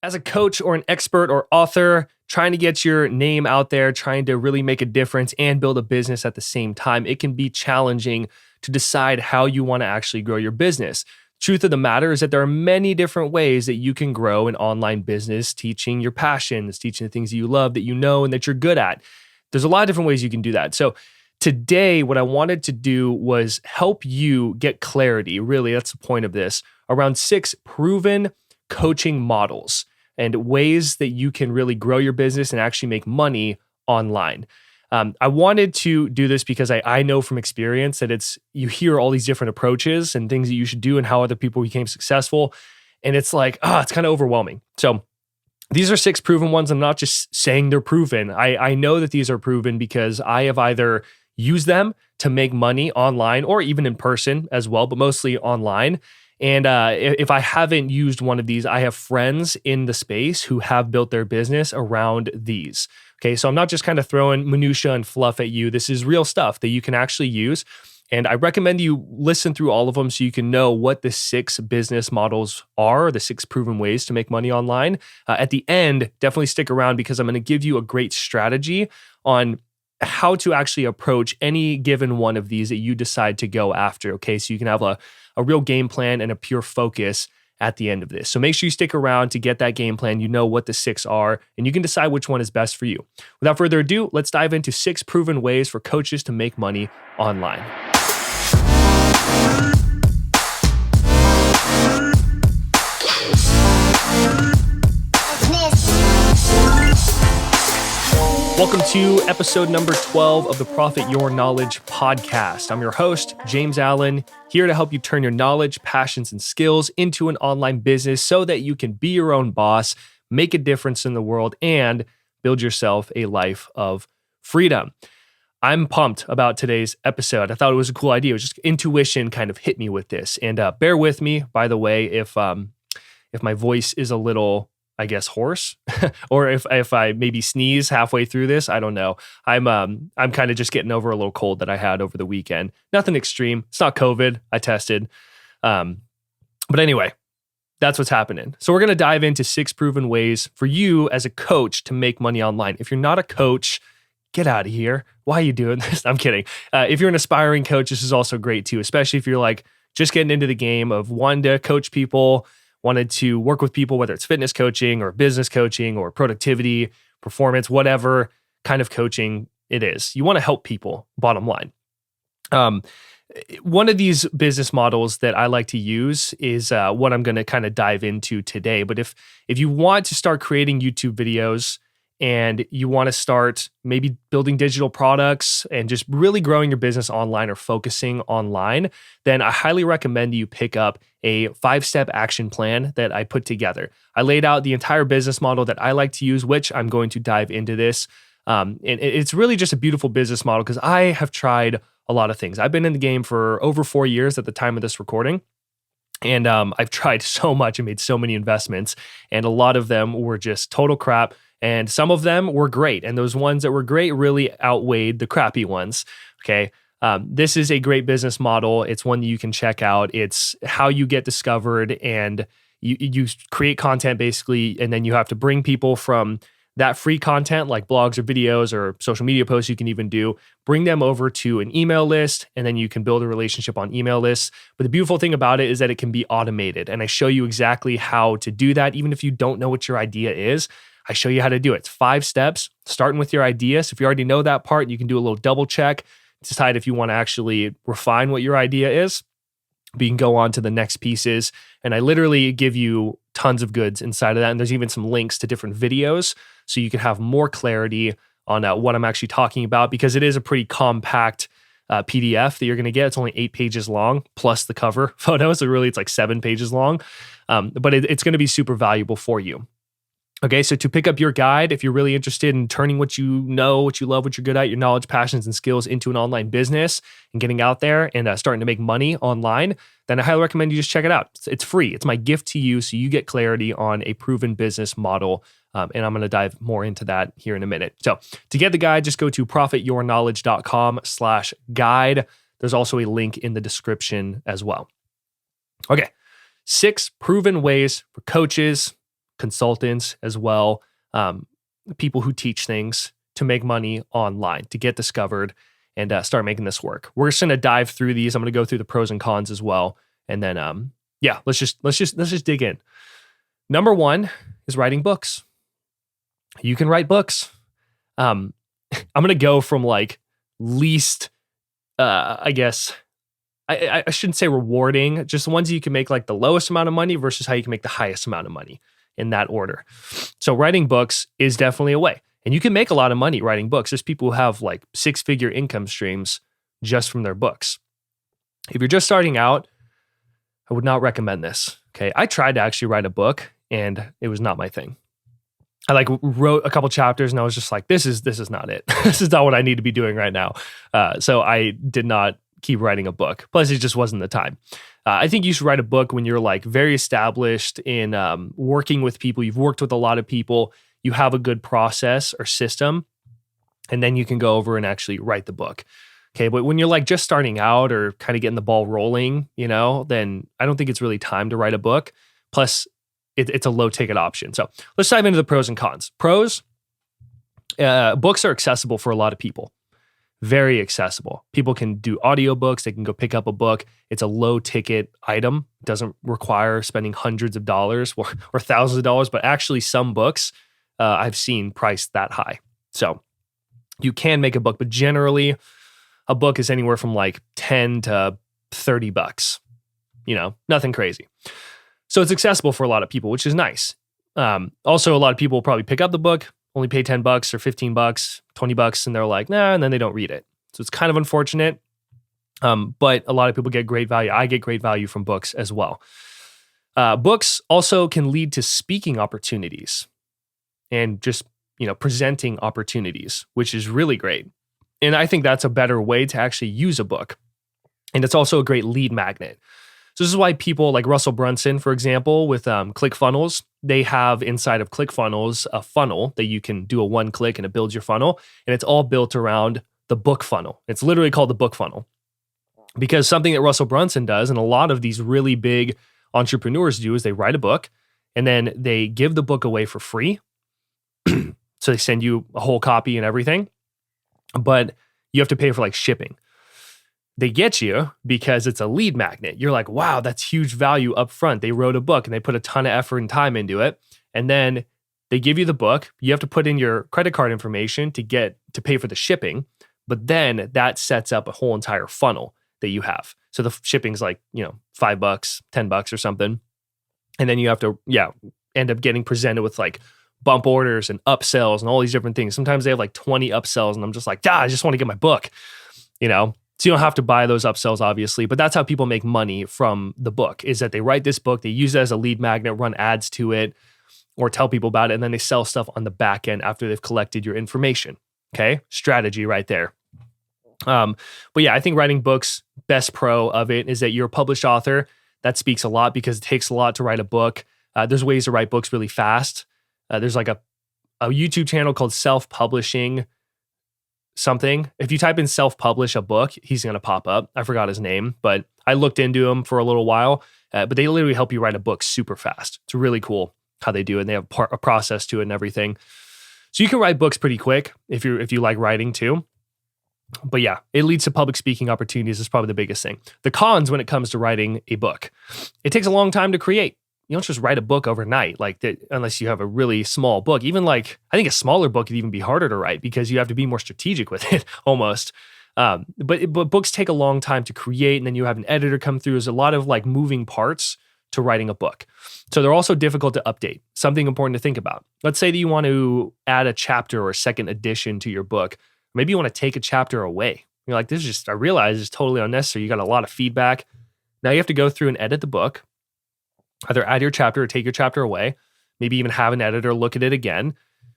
As a coach or an expert or author, trying to get your name out there, trying to really make a difference and build a business at the same time, it can be challenging to decide how you want to actually grow your business. Truth of the matter is that there are many different ways that you can grow an online business, teaching your passions, teaching the things that you love, that you know, and that you're good at. There's a lot of different ways you can do that. So today, what I wanted to do was help you get clarity. Really, that's the point of this, around 6 proven coaching models and ways that you can really grow your business and actually make money online. I wanted to do this because I know from experience that you hear all these different approaches and things that you should do and how other people became successful. And it's like, it's kind of overwhelming. So these are 6 proven ones. I'm not just saying they're proven. I know that these are proven because I have either used them to make money online or even in person as well, but mostly online. And if I haven't used one of these, I have friends in the space who have built their business around these. Okay, so I'm not just kind of throwing minutia and fluff at you. This is real stuff that you can actually use. And I recommend you listen through all of them so you can know what the 6 business models are, the 6 proven ways to make money online. At the end, definitely stick around because I'm going to give you a great strategy on how to actually approach any given one of these that you decide to go after. Okay, so you can have a real game plan and a pure focus at the end of this. So make sure you stick around to get that game plan. You know what the 6 are, and you can decide which one is best for you. Without further ado, let's dive into 6 proven ways for coaches to make money online. Welcome to episode number 12 of the Profit Your Knowledge podcast. I'm your host, James Allen, here to help you turn your knowledge, passions, and skills into an online business so that you can be your own boss, make a difference in the world, and build yourself a life of freedom. I'm pumped about today's episode. I thought it was a cool idea. It was just intuition kind of hit me with this. And bear with me, by the way, if my voice is a little, I guess, hoarse, or if I maybe sneeze halfway through this, I don't know. I'm kind of just getting over a little cold that I had over the weekend. Nothing extreme. It's not COVID. I tested. But anyway, that's what's happening. So we're going to dive into 6 proven ways for you as a coach to make money online. If you're not a coach, get out of here. Why are you doing this? I'm kidding. If you're an aspiring coach, this is also great too, especially if you're like just getting into the game of wanting to coach people, wanted to work with people, whether it's fitness coaching or business coaching or productivity, performance, whatever kind of coaching it is. You want to help people, bottom line. One of these business models that I like to use is what I'm going to kind of dive into today. But if you want to start creating YouTube videos and you want to start maybe building digital products and just really growing your business online or focusing online, then I highly recommend you pick up a 5-step action plan that I put together. I laid out the entire business model that I like to use, which I'm going to dive into this. And it's really just a beautiful business model because I have tried a lot of things. I've been in the game for over 4 years at the time of this recording. And I've tried so much and made so many investments, and a lot of them were just total crap. And some of them were great. And those ones that were great really outweighed the crappy ones. Okay. This is a great business model. It's one that you can check out. It's how you get discovered, and you create content basically. And then you have to bring people from that free content like blogs or videos or social media posts you can even do, bring them over to an email list, and then you can build a relationship on email lists. But the beautiful thing about it is that it can be automated. And I show you exactly how to do that. Even if you don't know what your idea is, I show you how to do it. It's 5 steps, starting with your idea. So if you already know that part, you can do a little double check, decide if you want to actually refine what your idea is. But you can go on to the next pieces. And I literally give you tons of goods inside of that. And there's even some links to different videos so you can have more clarity on what I'm actually talking about, because it is a pretty compact PDF that you're going to get. It's only 8 pages long, plus the cover photo. So really, it's like 7 pages long. But it's going to be super valuable for you. Okay, so to pick up your guide, if you're really interested in turning what you know, what you love, what you're good at, your knowledge, passions, and skills into an online business and getting out there and starting to make money online, then I highly recommend you just check it out. It's free. It's my gift to you so you get clarity on a proven business model. And I'm going to dive more into that here in a minute. So to get the guide, just go to profityourknowledge.com/guide. There's also a link in the description as well. Okay, 6 proven ways for coaches, consultants as well, people who teach things to make money online, to get discovered and start making this work. We're just gonna dive through these. I'm gonna go through the pros and cons as well, and then yeah, let's just dig in. Number one is writing books. You can write books. I'm gonna go from like least, I guess. I shouldn't say rewarding, just the ones you can make like the lowest amount of money versus how you can make the highest amount of money in that order. So writing books is definitely a way. And you can make a lot of money writing books. There's people who have like 6-figure income streams just from their books. If you're just starting out, I would not recommend this. Okay. I tried to actually write a book and it was not my thing. I like wrote a couple chapters and I was just like, this is not it. This is not what I need to be doing right now. So I did not keep writing a book. Plus, it just wasn't the time. I think you should write a book when you're like very established in working with people. You've worked with a lot of people. You have a good process or system, and then you can go over and actually write the book. Okay, but when you're like just starting out or kind of getting the ball rolling, then I don't think it's really time to write a book. Plus, it's a low ticket option. So let's dive into the pros and cons. Pros, books are accessible for a lot of people. Very accessible. People can do audiobooks. They can go pick up a book. It's a low ticket item. It doesn't require spending hundreds of dollars or thousands of dollars, but actually some books I've seen priced that high. So you can make a book, but generally a book is anywhere from like 10 to 30 bucks, nothing crazy. So it's accessible for a lot of people, which is nice. Also, a lot of people will probably pick up the book, only pay 10 bucks or 15 bucks, 20 bucks, and they're like, nah, and then they don't read it. So it's kind of unfortunate. But a lot of people get great value. I get great value from books as well. Books also can lead to speaking opportunities and just, presenting opportunities, which is really great. And I think that's a better way to actually use a book. And it's also a great lead magnet. So this is why people like Russell Brunson, for example, with ClickFunnels, they have inside of ClickFunnels a funnel that you can do a one click and it builds your funnel. And it's all built around the book funnel. It's literally called the book funnel. Because something that Russell Brunson does, and a lot of these really big entrepreneurs do, is they write a book and then they give the book away for free. So they send you a whole copy and everything, but you have to pay for like shipping. They get you because it's a lead magnet. You're like, wow, that's huge value up front. They wrote a book and they put a ton of effort and time into it. And then they give you the book. You have to put in your credit card information to pay for the shipping. But then that sets up a whole entire funnel that you have. So the shipping's like, $5, $10 or something. And then you have to, end up getting presented with like bump orders and upsells and all these different things. Sometimes they have like 20 upsells and I'm just like, I just want to get my book, So you don't have to buy those upsells, obviously, but that's how people make money from the book, is that they write this book, they use it as a lead magnet, run ads to it, or tell people about it, and then they sell stuff on the back end after they've collected your information. Okay? Strategy right there. But yeah, I think writing books, best pro of it is that you're a published author. That speaks a lot because it takes a lot to write a book. There's ways to write books really fast. There's like a YouTube channel called Self-Publishing something. If you type in self-publish a book, he's going to pop up. I forgot his name, but I looked into him for a little while, but they literally help you write a book super fast. It's really cool how they do it. And they have a process to it and everything. So you can write books pretty quick if you like writing too. But yeah, it leads to public speaking opportunities is probably the biggest thing. The cons when it comes to writing a book, it takes a long time to create. You don't just write a book overnight, like that, unless you have a really small book. Even like, I think a smaller book could even be harder to write because you have to be more strategic with it almost. But books take a long time to create, and then you have an editor come through. There's a lot of like moving parts to writing a book. So they're also difficult to update. Something important to think about. Let's say that you want to add a chapter or a second edition to your book. Maybe you want to take a chapter away. You're like, I realize it's totally unnecessary. You got a lot of feedback. Now you have to go through and edit the book. Either add your chapter or take your chapter away, maybe even have an editor look at it again,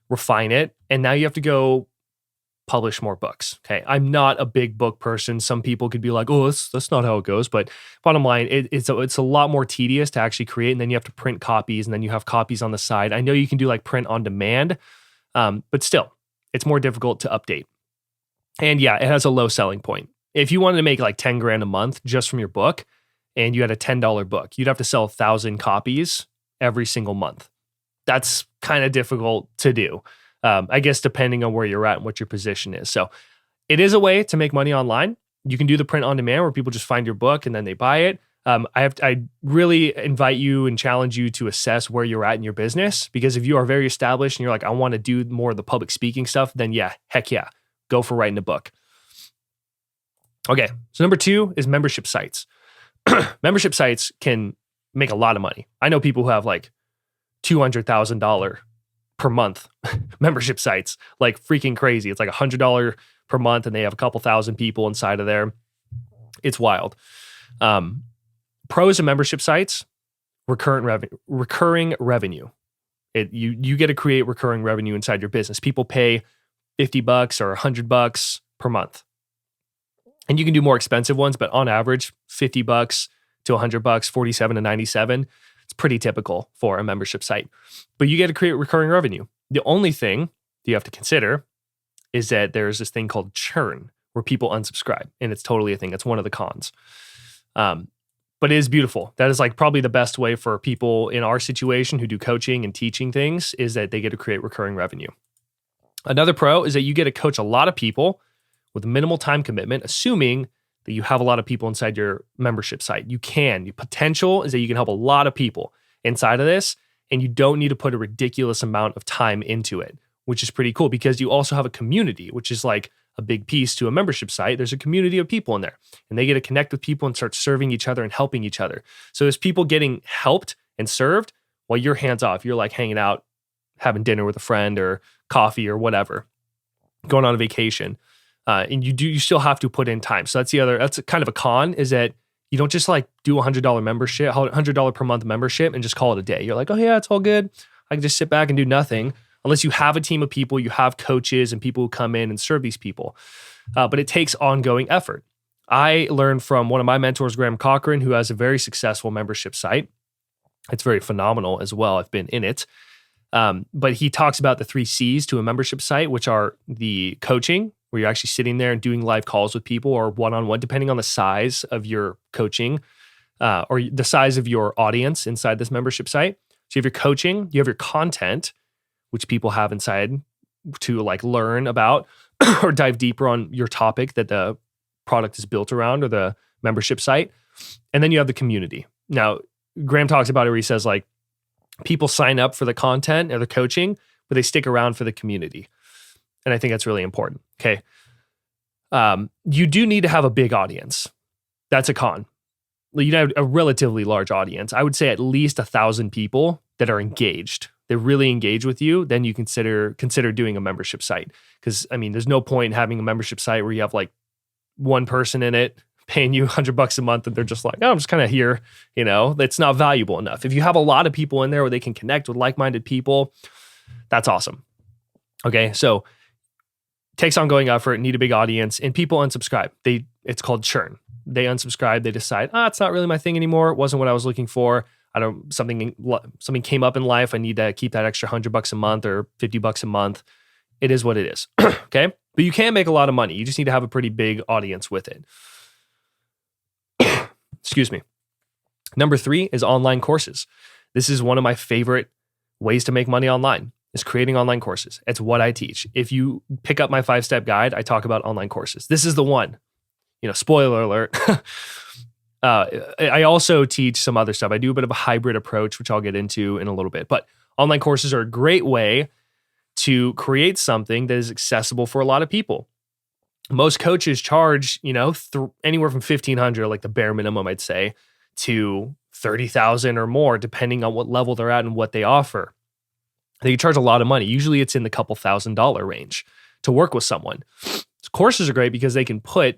refine it, and now you have to go publish more books. Okay, I'm not a big book person. Some people could be like, oh, that's not how it goes. But bottom line, it's a lot more tedious to actually create, and then you have to print copies, and then you have copies on the side. I know you can do like print on demand, but still, it's more difficult to update. And yeah, it has a low selling point. If you wanted to make like 10 grand a month just from your book, and you had a $10 book, you'd have to sell 1,000 copies every single month. that's kind of difficult to do. I guess depending on where you're at and what your position is. So it is a way to make money online. You can do the print on demand where people just find your book and then they buy it. I really invite you and challenge you to assess where you're at in your business, because if you are very established and you're like, I want to do more of the public speaking stuff, then yeah, heck yeah, go for writing a book. Okay, so number 2 is membership sites. Membership sites can make a lot of money. I know people who have like $200,000 per month membership sites, like freaking crazy. It's like $100 per month and they have a couple thousand people inside of there. It's wild. Pros of membership sites, recurring revenue. You get to create recurring revenue inside your business. People pay $50 or $100 per month. And you can do more expensive ones, but on average, $50 to $100, $47 to $97. It's pretty typical for a membership site. But you get to create recurring revenue. The only thing you have to consider is that there's this thing called churn, where people unsubscribe, and it's totally a thing. It's one of the cons. But it is beautiful. That is like probably the best way for people in our situation who do coaching and teaching things, is that they get to create recurring revenue. Another pro is that you get to coach a lot of people with minimal time commitment, assuming that you have a lot of people inside your membership site. You can. The potential is that you can help a lot of people inside of this, and you don't need to put a ridiculous amount of time into it, which is pretty cool, because you also have a community, which is like a big piece to a membership site. There's a community of people in there, and they get to connect with people and start serving each other and helping each other. So there's people getting helped and served while you're hands off. You're like hanging out, having dinner with a friend or coffee or whatever, going on a vacation. And you still have to put in time. So that's kind of a con, is that you don't just like do a $100 membership, $100 per month membership and just call it a day. You're like, oh yeah, it's all good. I can just sit back and do nothing, unless you have a team of people, you have coaches and people who come in and serve these people. But it takes ongoing effort. I learned from one of my mentors, Graham Cochran, who has a very successful membership site. It's very phenomenal as well. I've been in it. But he talks about the 3 C's to a membership site, which are the coaching, where you're actually sitting there and doing live calls with people, or one-on-one, depending on the size of your coaching or the size of your audience inside this membership site. So you have your coaching, you have your content, which people have inside to like learn about or dive deeper on your topic that the product is built around, or the membership site. And then you have the community. Now, Graham talks about it where he says like, people sign up for the content or the coaching, but they stick around for the community. And I think that's really important. Okay. You do need to have a big audience. That's a con. You have a relatively large audience. I would say at least 1,000 people that are engaged. They really engage with you. Then you consider doing a membership site. Because I mean, there's no point in having a membership site where you have like one person in it paying you $100 a month and they're just like, oh, I'm just kind of here. That's not valuable enough. If you have a lot of people in there where they can connect with like-minded people, that's awesome. Okay, so takes ongoing effort, need a big audience, and people unsubscribe. It's called churn. They unsubscribe. They decide, it's not really my thing anymore. It wasn't what I was looking for. Something came up in life. I need to keep that extra $100 a month or $50 a month. It is what it is. Okay, but you can make a lot of money. You just need to have a pretty big audience with it. Excuse me. Number 3 is online courses. This is one of my favorite ways to make money online, is creating online courses. It's what I teach. If you pick up my 5-step guide, I talk about online courses. This is the one. Spoiler alert. I also teach some other stuff. I do a bit of a hybrid approach, which I'll get into in a little bit. But online courses are a great way to create something that is accessible for a lot of people. Most coaches charge, anywhere from $1,500, like the bare minimum, I'd say, to $30,000 or more, depending on what level they're at and what they offer. They charge a lot of money. Usually it's in the couple $1,000 range to work with someone. Courses are great because they can put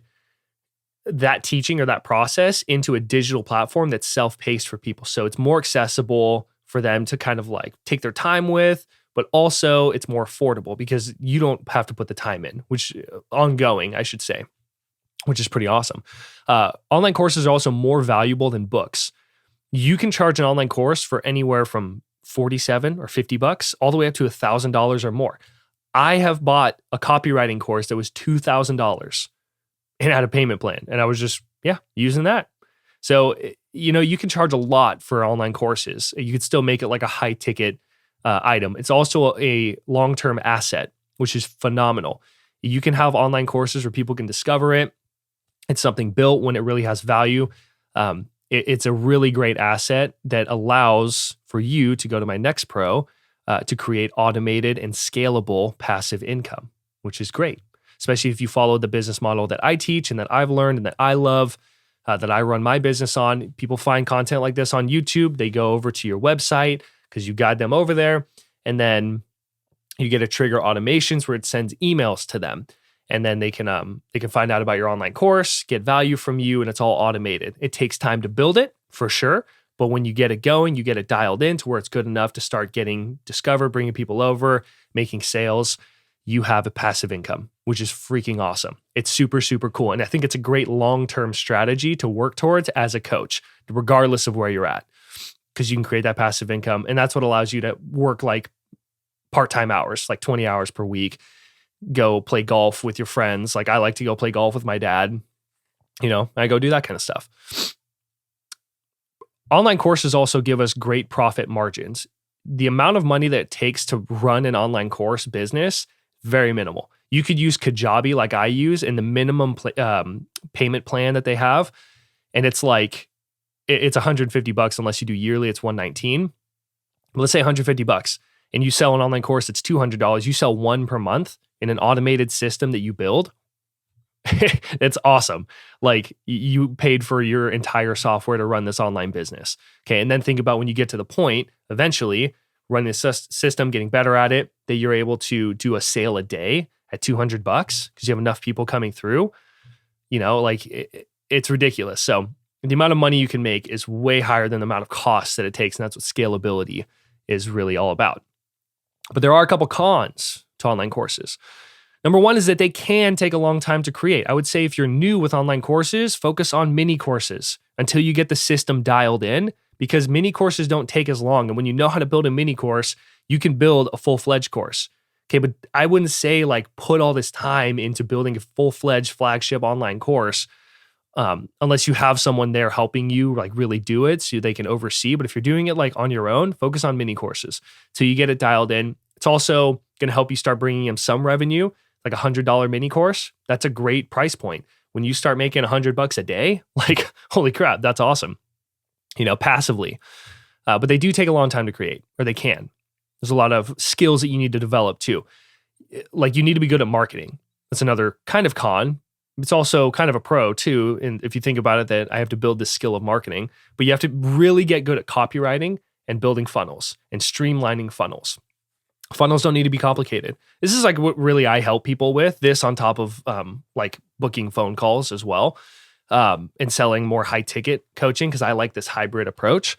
that teaching or that process into a digital platform that's self-paced for people. So it's more accessible for them to kind of like take their time with, but also it's more affordable because you don't have to put the time in, which ongoing, I should say, which is pretty awesome. Online courses are also more valuable than books. You can charge an online course for anywhere from $47 or $50 all the way up to $1,000 or more. I have bought a copywriting course that was $2,000 and had a payment plan. And I was just, using that. So, you can charge a lot for online courses. You could still make it like a high ticket item. It's also a long-term asset, which is phenomenal. You can have online courses where people can discover it. It's something built when it really has value. It's a really great asset that allows for you to go to my next pro to create automated and scalable passive income, which is great, especially if you follow the business model that I teach and that I've learned and that I love, that I run my business on. People find content like this on YouTube. They go over to your website because you guide them over there, and then you get a trigger automations where it sends emails to them. And then they can find out about your online course, get value from you, and it's all automated. It takes time to build it, for sure. But when you get it going, you get it dialed in to where it's good enough to start getting discovered, bringing people over, making sales. You have a passive income, which is freaking awesome. It's super, super cool. And I think it's a great long-term strategy to work towards as a coach, regardless of where you're at, because you can create that passive income. And that's what allows you to work like part-time hours, like 20 hours per week. Go play golf with your friends. Like I like to go play golf with my dad. I go do that kind of stuff. Online courses also give us great profit margins. The amount of money that it takes to run an online course business, very minimal. You could use Kajabi like I use in the minimum payment plan that they have. And it's like, it's $150 unless you do yearly, it's $119. But let's say $150 and you sell an online course, it's $200. You sell one per month in an automated system that you build. It's awesome. Like you paid for your entire software to run this online business. Okay. And then think about when you get to the point, eventually running this system, getting better at it, that you're able to do a sale a day at $200 because you have enough people coming through, it's ridiculous. So the amount of money you can make is way higher than the amount of costs that it takes. And that's what scalability is really all about. But there are a couple cons to online courses. Number one is that they can take a long time to create. I would say if you're new with online courses, focus on mini courses until you get the system dialed in, because mini courses don't take as long. And when you know how to build a mini course, you can build a full-fledged course. Okay, but I wouldn't say like put all this time into building a full-fledged flagship online course unless you have someone there helping you like really do it so they can oversee. But if you're doing it like on your own, focus on mini courses till you get it dialed in. It's also going to help you start bringing in some revenue, like $100 mini course. That's a great price point. When you start making $100 a day, like, holy crap, that's awesome, passively. But they do take a long time to create, or they can. There's a lot of skills that you need to develop too. Like you need to be good at marketing. That's another kind of con. It's also kind of a pro too. And if you think about it, that I have to build this skill of marketing, but you have to really get good at copywriting and building funnels and streamlining funnels. Funnels don't need to be complicated. This is like what really I help people with, this on top of like booking phone calls as well, and selling more high ticket coaching, because I like this hybrid approach.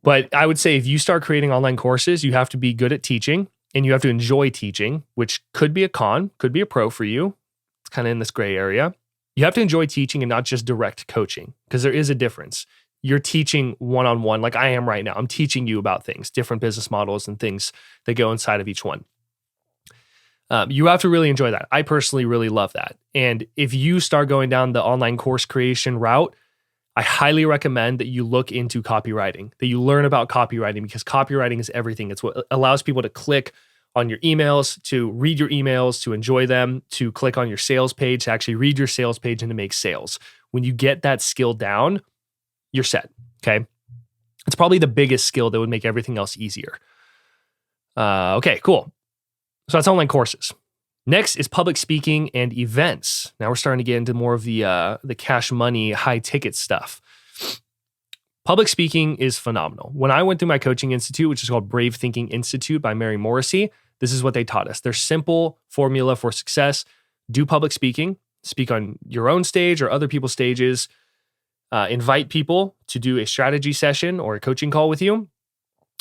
But I would say if you start creating online courses, you have to be good at teaching and you have to enjoy teaching, which could be a con, could be a pro for you. It's kind of in this gray area. You have to enjoy teaching and not just direct coaching, because there is a difference. You're teaching one-on-one like I am right now. I'm teaching you about things, different business models and things that go inside of each one. You have to really enjoy that. I personally really love that. And if you start going down the online course creation route, I highly recommend that you look into copywriting, that you learn about copywriting, because copywriting is everything. It's what allows people to click on your emails, to read your emails, to enjoy them, to click on your sales page, to actually read your sales page and to make sales. When you get that skill down, you're set, okay? It's probably the biggest skill that would make everything else easier. Okay, cool. So that's online courses. Next is public speaking and events. Now we're starting to get into more of the cash money, high ticket stuff. Public speaking is phenomenal. When I went through my coaching institute, which is called Brave Thinking Institute by Mary Morrissey, this is what they taught us. Their simple formula for success: do public speaking, speak on your own stage or other people's stages, invite people to do a strategy session or a coaching call with you,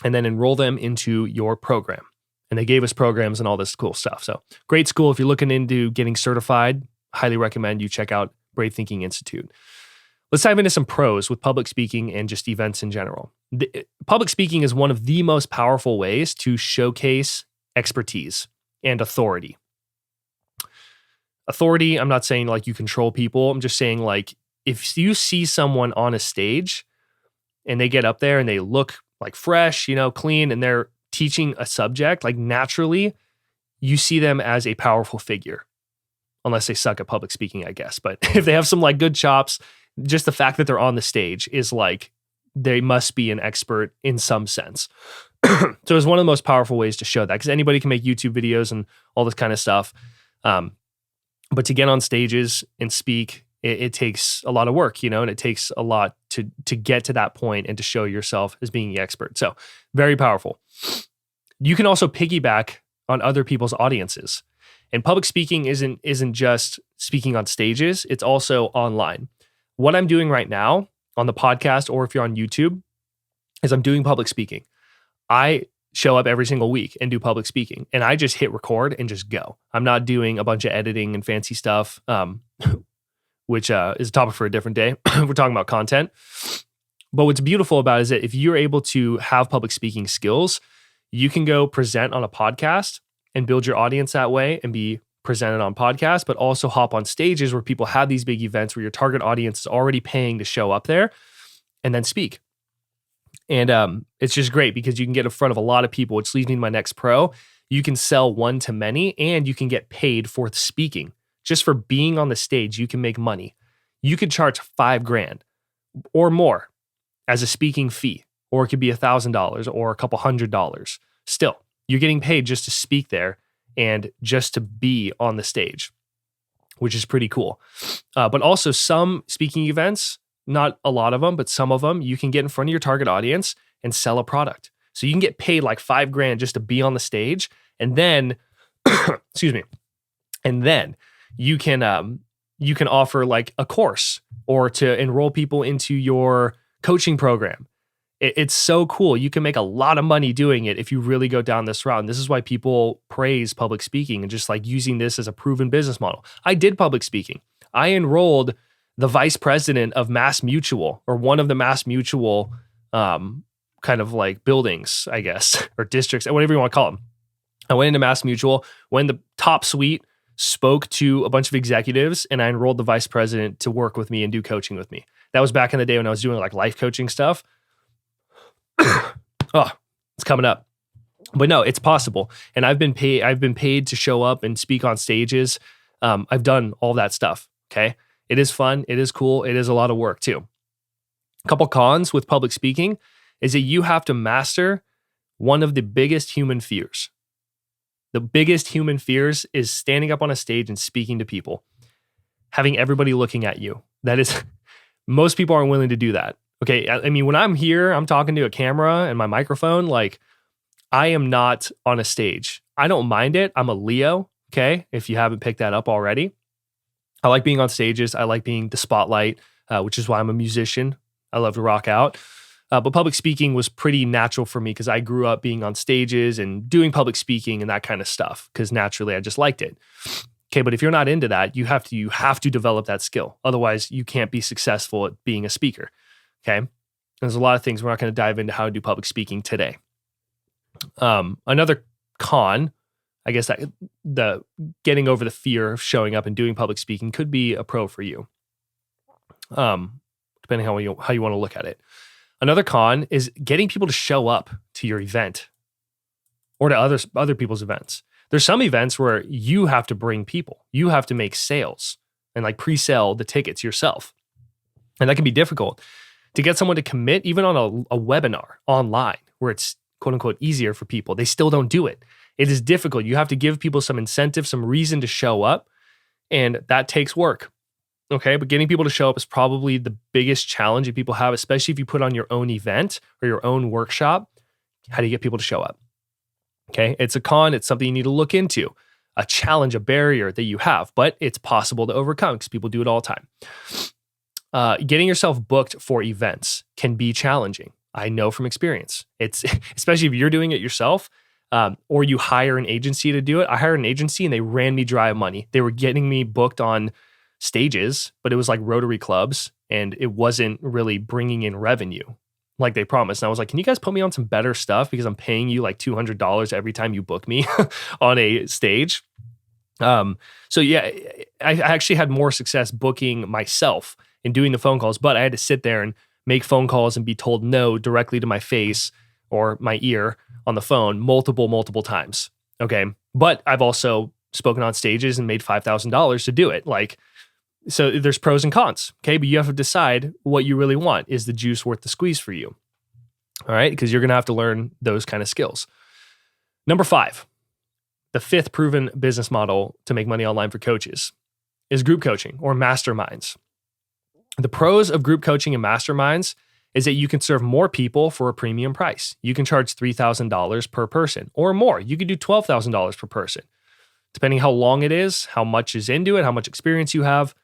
and then enroll them into your program. And they gave us programs and all this cool stuff. So great school. If you're looking into getting certified, highly recommend you check out Brave Thinking Institute. Let's dive into some pros with public speaking and just events in general. Public speaking is one of the most powerful ways to showcase expertise and authority. Authority, I'm not saying like you control people. I'm just saying like if you see someone on a stage and they get up there and they look like fresh, clean, and they're teaching a subject, like naturally, you see them as a powerful figure. Unless they suck at public speaking, I guess. But if they have some like good chops, just the fact that they're on the stage is like, they must be an expert in some sense. So it's one of the most powerful ways to show that, because anybody can make YouTube videos and all this kind of stuff. But to get on stages and speak, it takes a lot of work, and it takes a lot to get to that point and to show yourself as being the expert. So very powerful. You can also piggyback on other people's audiences. And public speaking isn't just speaking on stages, it's also online. What I'm doing right now on the podcast, or if you're on YouTube, is I'm doing public speaking. I show up every single week and do public speaking, and I just hit record and just go. I'm not doing a bunch of editing and fancy stuff, which is a topic for a different day. We're talking about content. But what's beautiful about it is that if you're able to have public speaking skills, you can go present on a podcast and build your audience that way and be presented on podcasts, but also hop on stages where people have these big events where your target audience is already paying to show up there and then speak. And it's just great because you can get in front of a lot of people, which leads me to my next pro. You can sell one to many, and you can get paid for speaking. Just for being on the stage, you can make money. You could charge $5,000 or more as a speaking fee, or it could be $1,000 or a couple $100. Still, you're getting paid just to speak there and just to be on the stage, which is pretty cool. But also some speaking events, not a lot of them, but some of them, you can get in front of your target audience and sell a product. So you can get paid like $5,000 just to be on the stage. And then, excuse me, and then you can offer like a course or to enroll people into your coaching program. It's so cool. You can make a lot of money doing it if you really go down this route. And this is why people praise public speaking and just like using this as a proven business model. I did public speaking. I enrolled the vice president of Mass Mutual, or one of the Mass Mutual kind of like buildings, I guess, or districts, whatever you want to call them. I went into Mass Mutual, went in the top suite, spoke to a bunch of executives, and I enrolled the vice president to work with me and do coaching with me. That was back in the day when I was doing like life coaching stuff. Oh, it's coming up. But no, it's possible. And I've been paid to show up and speak on stages. I've done all that stuff. Okay. It is fun. It is cool. It is a lot of work too. A couple cons with public speaking is that you have to master one of the biggest human fears. The biggest human fears is standing up on a stage and speaking to people, having everybody looking at you. That is, most people aren't willing to do that. Okay. I mean, when I'm here, I'm talking to a camera and my microphone, like I am not on a stage. I don't mind it. I'm a Leo. Okay. If you haven't picked that up already. I like being on stages. I like being the spotlight, which is why I'm a musician. I love to rock out. But public speaking was pretty natural for me because I grew up being on stages and doing public speaking and that kind of stuff because naturally I just liked it. Okay, but if you're not into that, you have to develop that skill. Otherwise, you can't be successful at being a speaker. Okay, there's a lot of things. We're not going to dive into how to do public speaking today. Another con, I guess, that the getting over the fear of showing up and doing public speaking could be a pro for you, depending how you want to look at it. Another con is getting people to show up to your event or to other people's events. There's some events where you have to bring people. You have to make sales and like pre-sell the tickets yourself. And that can be difficult. To get someone to commit, even on a webinar online where it's quote unquote easier for people, they still don't do it. It is difficult. You have to give people some incentive, some reason to show up, and that takes work. Okay, but getting people to show up is probably the biggest challenge that people have, especially if you put on your own event or your own workshop. How do you get people to show up? Okay, it's a con. It's something you need to look into, a challenge, a barrier that you have, but it's possible to overcome because people do it all the time. Getting yourself booked for events can be challenging. I know from experience. It's especially if you're doing it yourself, or you hire an agency to do it. I hired an agency and they ran me dry of money. They were getting me booked on stages, but it was like Rotary clubs and it wasn't really bringing in revenue like they promised. And I was like, can you guys put me on some better stuff because I'm paying you like $200 every time you book me on a stage. So yeah, I actually had more success booking myself and doing the phone calls, but I had to sit there and make phone calls and be told no directly to my face or my ear on the phone multiple times. Okay. But I've also spoken on stages and made $5,000 to do it. Like, so there's pros and cons. Okay. But you have to decide what you really want. Is the juice worth the squeeze for you? All right. Because you're going to have to learn those kind of skills. Number 5, the 5th proven business model to make money online for coaches is group coaching or masterminds. The pros of group coaching and masterminds is that you can serve more people for a premium price. You can charge $3,000 per person or more. You could do $12,000 per person. Depending how long it is, how much is into it, how much experience you have,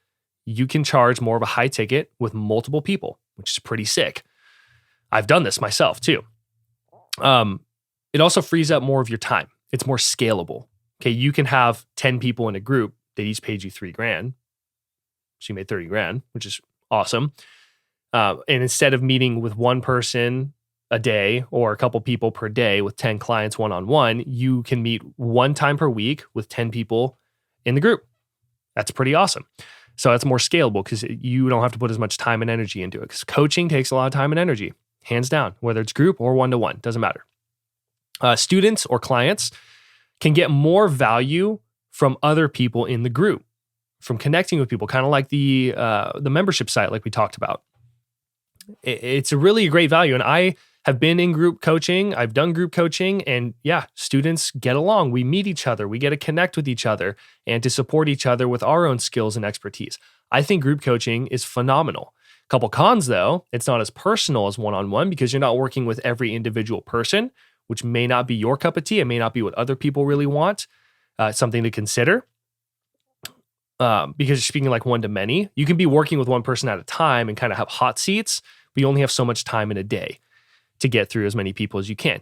you can charge more of a high ticket with multiple people, which is pretty sick. I've done this myself too. It also frees up more of your time. It's more scalable. Okay, you can have 10 people in a group that each paid you $3,000. So you made $30,000, which is awesome. And instead of meeting with one person a day or a couple people per day with 10 clients one-on-one, you can meet one time per week with 10 people in the group. That's pretty awesome. So it's more scalable because you don't have to put as much time and energy into it, because coaching takes a lot of time and energy, hands down, whether it's group or one-to-one, doesn't matter. Students or clients can get more value from other people in the group, from connecting with people, kind of like the membership site like we talked about. It's a really great value. And I have been in group coaching. I've done group coaching, and yeah, students get along. We meet each other. We get to connect with each other and to support each other with our own skills and expertise. I think group coaching is phenomenal. Couple cons though, it's not as personal as one-on-one because you're not working with every individual person, which may not be your cup of tea. It may not be what other people really want. Something to consider. Because you're speaking like one to many. You can be working with one person at a time and kind of have hot seats, but you only have so much time in a day to get through as many people as you can.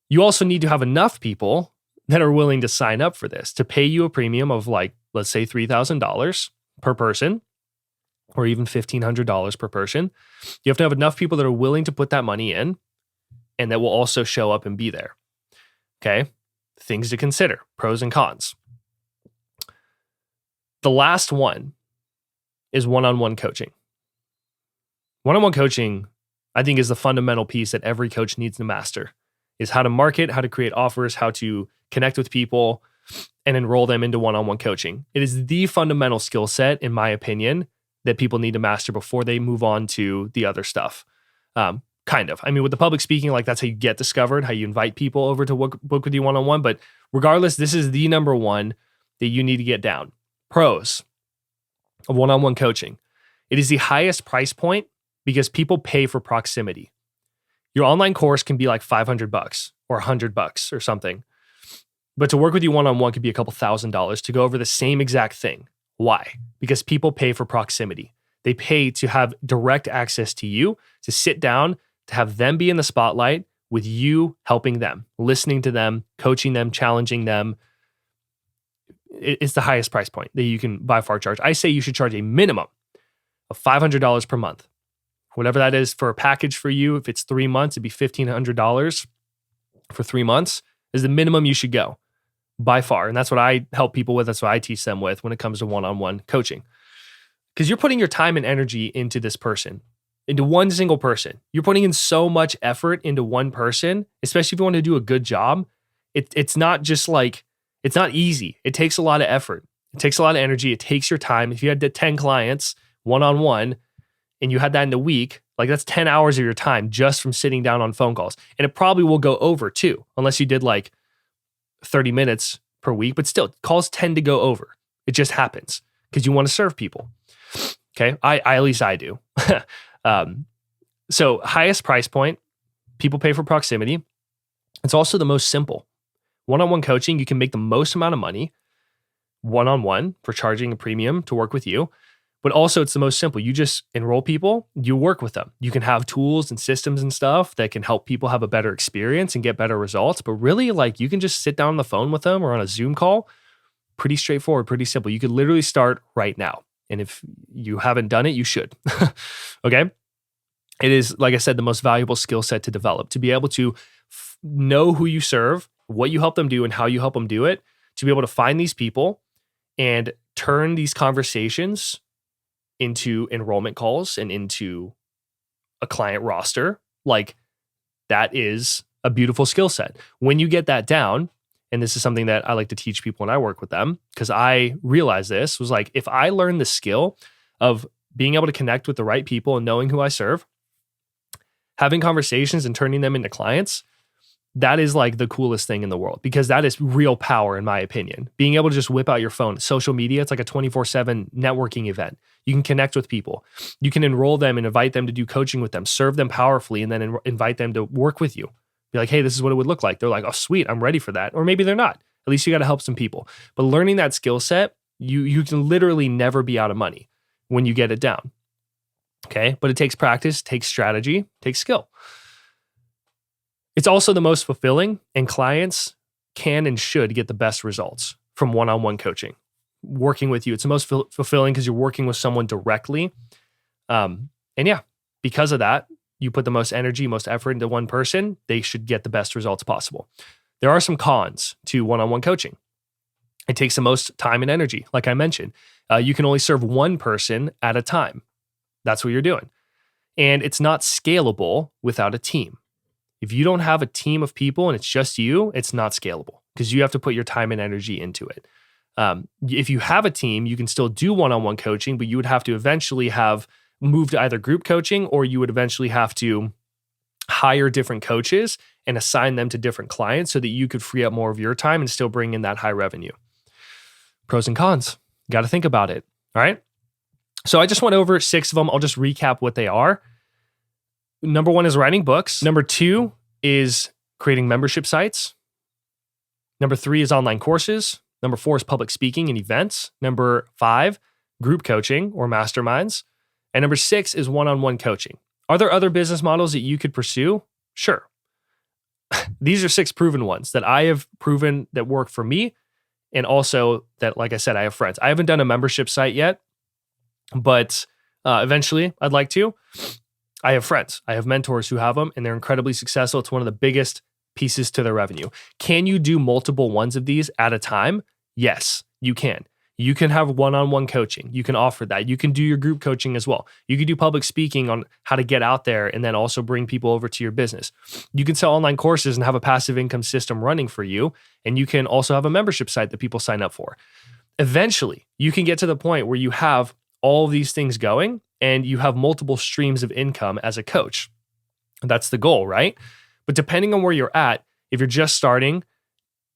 You also need to have enough people that are willing to sign up for this, to pay you a premium of, like, let's say $3,000 per person, or even $1,500 per person. You have to have enough people that are willing to put that money in and that will also show up and be there. Okay? Things to consider, pros and cons. The last one is one-on-one coaching. One-on-one coaching, I think, is the fundamental piece that every coach needs to master, is how to market, how to create offers, how to connect with people and enroll them into one-on-one coaching. It is the fundamental skill set, in my opinion, that people need to master before they move on to the other stuff. Kind of. I mean, with the public speaking, like, that's how you get discovered, how you invite people over to book with you one-on-one. But regardless, this is the number one that you need to get down. Pros of one-on-one coaching. It is the highest price point because people pay for proximity. Your online course can be like $500 or $100 or something. But to work with you one-on-one could be a couple $1,000s to go over the same exact thing. Why? Because people pay for proximity. They pay to have direct access to you, to sit down, to have them be in the spotlight with you helping them, listening to them, coaching them, challenging them. It's the highest price point that you can by far charge. I say you should charge a minimum of $500 per month. Whatever that is for a package for you. If it's 3 months, it'd be $1,500 for 3 months is the minimum you should go by far. And that's what I help people with. That's what I teach them with when it comes to one-on-one coaching. Because you're putting your time and energy into this person, into one single person. You're putting in so much effort into one person, especially if you want to do a good job. It's not just like, it's not easy. It takes a lot of effort. It takes a lot of energy. It takes your time. If you had 10 clients one-on-one and you had that in a week, like, that's 10 hours of your time just from sitting down on phone calls. And it probably will go over too, unless you did like 30 minutes per week. But still, calls tend to go over. It just happens because you want to serve people. Okay. I at least I do. So highest price point, people pay for proximity. It's also the most simple. One-on-one coaching, you can make the most amount of money one-on-one for charging a premium to work with you. But also it's the most simple. You just enroll people, you work with them. You can have tools and systems and stuff that can help people have a better experience and get better results. But really, like, you can just sit down on the phone with them or on a Zoom call. Pretty straightforward, pretty simple. You could literally start right now. And if you haven't done it, you should. Okay? It is, like I said, the most valuable skill set to develop, to be able to know who you serve, what you help them do, and how you help them do it, to be able to find these people and turn these conversations into enrollment calls and into a client roster. Like, that is a beautiful skill set. When you get that down, and this is something that I like to teach people when I work with them, because I realized this was like, if I learn the skill of being able to connect with the right people and knowing who I serve, having conversations and turning them into clients, that is like the coolest thing in the world, because that is real power, in my opinion. Being able to just whip out your phone, social media, it's like a 24/7 networking event. You can connect with people. You can enroll them and invite them to do coaching with them, serve them powerfully, and then invite them to work with you. Be like, hey, this is what it would look like. They're like, oh, sweet, I'm ready for that. Or maybe they're not. At least you got to help some people. But learning that skill set, you can literally never be out of money when you get it down. Okay, but it takes practice, takes strategy, takes skill. It's also the most fulfilling, and clients can and should get the best results from one-on-one coaching. Working with you, it's the most fulfilling because you're working with someone directly. And yeah, because of that, you put the most energy, most effort into one person, they should get the best results possible. There are some cons to one-on-one coaching. It takes the most time and energy, like I mentioned. You can only serve one person at a time. That's what you're doing. And it's not scalable without a team. If you don't have a team of people and it's just you, it's not scalable because you have to put your time and energy into it. If you have a team, you can still do one-on-one coaching, but you would have to eventually have moved to either group coaching, or you would eventually have to hire different coaches and assign them to different clients so that you could free up more of your time and still bring in that high revenue. Pros and cons. You got to think about it. All right. So I just went over 6 of them. I'll just recap what they are. Number 1 is writing books. Number 2 is creating membership sites. Number 3 is online courses. Number 4 is public speaking and events. Number 5, group coaching or masterminds. And number 6 is one-on-one coaching. Are there other business models that you could pursue? Sure. These are 6 proven ones that I have proven that work for me. And also that, like I said, I have friends. I haven't done a membership site yet, but eventually I'd like to. I have friends. I have mentors who have them, and they're incredibly successful. It's one of the biggest pieces to their revenue. Can you do multiple ones of these at a time? Yes, you can. You can have one-on-one coaching. You can offer that. You can do your group coaching as well. You can do public speaking on how to get out there and then also bring people over to your business. You can sell online courses and have a passive income system running for you. And you can also have a membership site that people sign up for. Eventually, you can get to the point where you have all of these things going and you have multiple streams of income as a coach. That's the goal, right? But depending on where you're at, if you're just starting,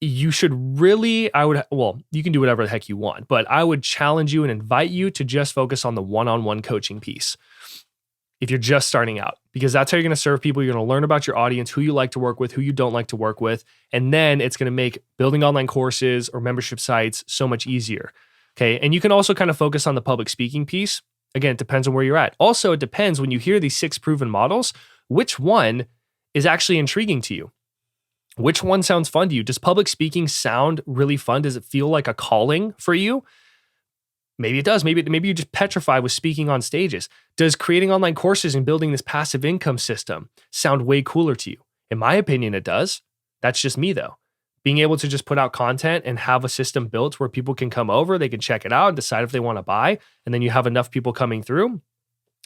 you should really, you can do whatever the heck you want, but I would challenge you and invite you to just focus on the one-on-one coaching piece if you're just starting out, because that's how you're going to serve people. You're going to learn about your audience, who you like to work with, who you don't like to work with, and then it's going to make building online courses or membership sites so much easier. Okay, and you can also kind of focus on the public speaking piece. Again, it depends on where you're at. Also, it depends when you hear these 6 proven models, which one is actually intriguing to you? Which one sounds fun to you? Does public speaking sound really fun? Does it feel like a calling for you? Maybe it does. Maybe you're just petrified with speaking on stages. Does creating online courses and building this passive income system sound way cooler to you? In my opinion, it does. That's just me though. Being able to just put out content and have a system built where people can come over, they can check it out and decide if they want to buy, and then you have enough people coming through.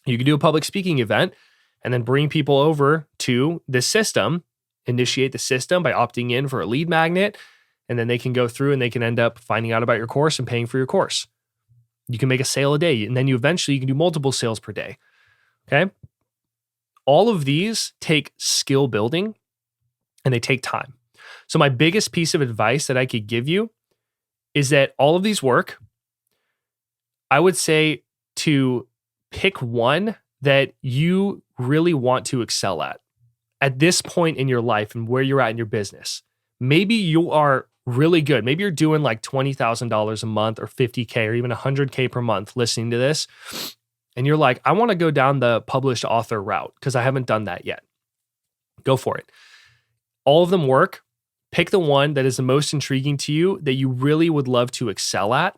You can do a public speaking event and then bring people over to this system, initiate the system by opting in for a lead magnet, and then they can go through and they can end up finding out about your course and paying for your course. You can make a sale a day, and then you can do multiple sales per day. Okay? All of these take skill building and they take time. So my biggest piece of advice that I could give you is that all of these work. I would say to pick one that you really want to excel at this point in your life and where you're at in your business. Maybe you are really good. Maybe you're doing like $20,000 a month or $50K or even $100K per month listening to this. And you're like, I want to go down the published author route because I haven't done that yet. Go for it. All of them work. Pick the one that is the most intriguing to you that you really would love to excel at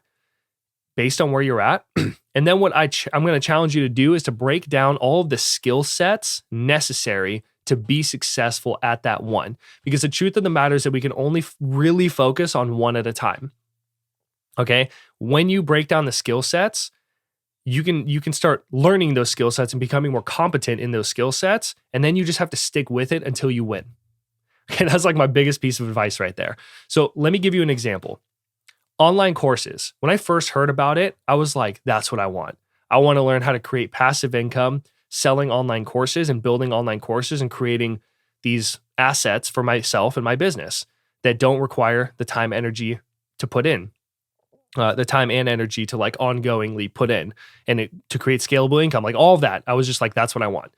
based on where you're at. And then what I'm going to challenge you to do is to break down all of the skill sets necessary to be successful at that one. Because the truth of the matter is that we can only really focus on one at a time. Okay? When you break down the skill sets, you can start learning those skill sets and becoming more competent in those skill sets. And then you just have to stick with it until you win. Okay, that's like my biggest piece of advice right there. So let me give you an example. Online courses. When I first heard about it, I was like, that's what I want. I want to learn how to create passive income, selling online courses and building online courses and creating these assets for myself and my business that don't require the time, energy to put in, the time and energy to like ongoingly put in and to create scalable income, like all of that. I was just like, that's what I want.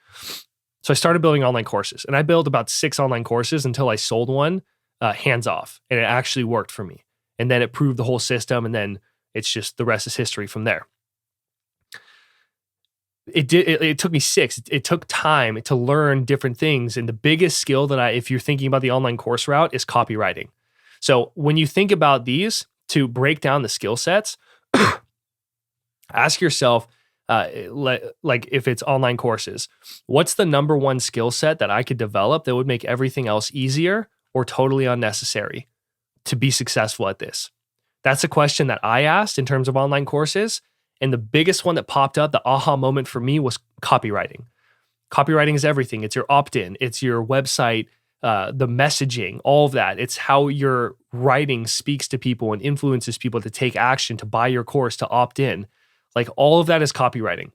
So I started building online courses, and I built about 6 online courses until I sold one hands off, and it actually worked for me. And then it proved the whole system, and then it's just the rest is history from there. It took me 6. It took time to learn different things. And the biggest skill that if you're thinking about the online course route, is copywriting. So when you think about these, to break down the skill sets, ask yourself, like if it's online courses, what's the number one skill set that I could develop that would make everything else easier or totally unnecessary to be successful at this? That's a question that I asked in terms of online courses. And the biggest one that popped up, the aha moment for me, was copywriting. Copywriting is everything. It's your opt-in, it's your website, the messaging, all of that. It's how your writing speaks to people and influences people to take action, to buy your course, to opt in. Like all of that is copywriting.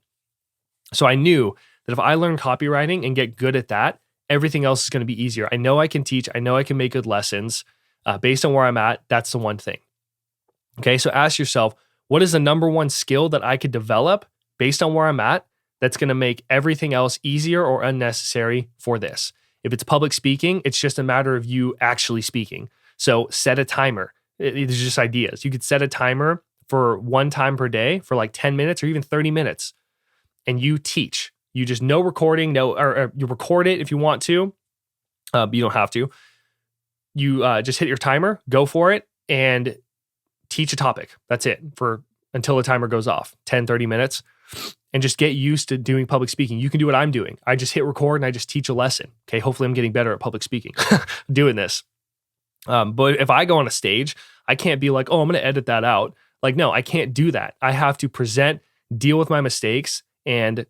So I knew that if I learn copywriting and get good at that, everything else is going to be easier. I know I can teach. I know I can make good lessons. Based on where I'm at, that's the one thing. Okay, so ask yourself, what is the number one skill that I could develop based on where I'm at that's going to make everything else easier or unnecessary for this? If it's public speaking, it's just a matter of you actually speaking. So set a timer. It's just ideas. You could set a timer for one time per day for like 10 minutes or even 30 minutes. And you teach. You just no recording, or you record it if you want to. But you don't have to. You just hit your timer, go for it, and teach a topic. That's it for until the timer goes off, 10, 30 minutes. And just get used to doing public speaking. You can do what I'm doing. I just hit record and I just teach a lesson. Okay, hopefully I'm getting better at public speaking doing this. But if I go on a stage, I can't be like, oh, I'm going to edit that out. Like, no, I can't do that. I have to present, deal with my mistakes, and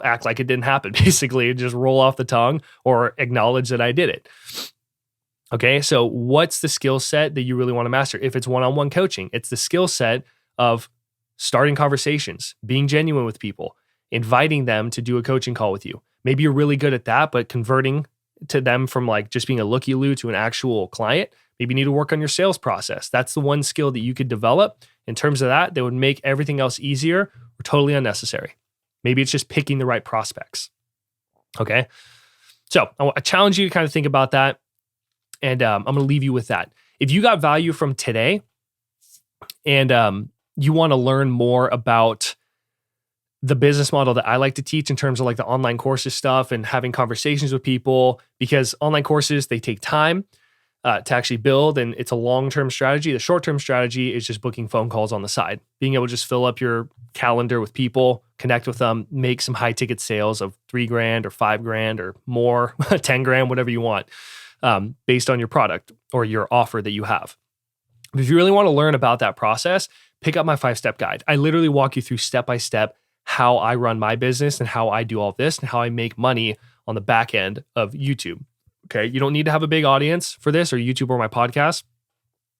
act like it didn't happen, basically, just roll off the tongue or acknowledge that I did it. Okay, so what's the skill set that you really want to master? If it's one-on-one coaching, it's the skill set of starting conversations, being genuine with people, inviting them to do a coaching call with you. Maybe you're really good at that, but converting to them from like just being a looky-loo to an actual client, maybe you need to work on your sales process. That's the one skill that you could develop. In terms of that would make everything else easier or totally unnecessary. Maybe it's just picking the right prospects. Okay. So I challenge you to kind of think about that. And I'm going to leave you with that. If you got value from today and you want to learn more about the business model that I like to teach in terms of like the online courses stuff and having conversations with people, because online courses, they take time to actually build, and it's a long-term strategy. The short-term strategy is just booking phone calls on the side, being able to just fill up your calendar with people, connect with them, make some high-ticket sales of $3,000 or $5,000 or more, 10 grand, whatever you want, based on your product or your offer that you have. If you really want to learn about that process, pick up my 5-step guide. I literally walk you through step-by-step how I run my business and how I do all this and how I make money on the back end of YouTube. Okay, you don't need to have a big audience for this or YouTube or my podcast,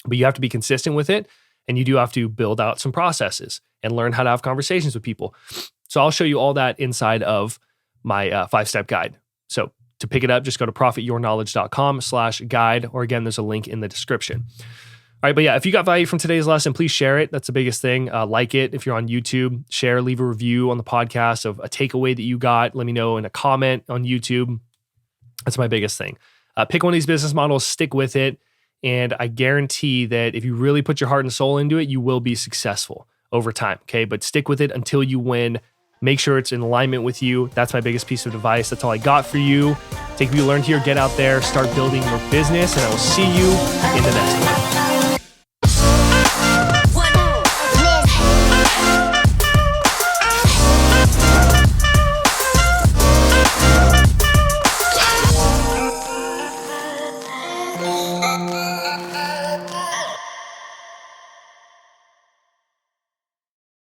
but you have to be consistent with it, and you do have to build out some processes and learn how to have conversations with people. So I'll show you all that inside of my 5-step guide. So to pick it up, just go to profityourknowledge.com/guide, or again, there's a link in the description. All right, but yeah, if you got value from today's lesson, please share it. That's the biggest thing. Like it if you're on YouTube. Share, leave a review on the podcast of a takeaway that you got. Let me know in a comment on YouTube. That's my biggest thing. Pick one of these business models, stick with it, and I guarantee that if you really put your heart and soul into it, you will be successful over time, okay? But stick with it until you win. Make sure it's in alignment with you. That's my biggest piece of advice. That's all I got for you. Take what you learned here, get out there, start building your business, and I will see you in the next one.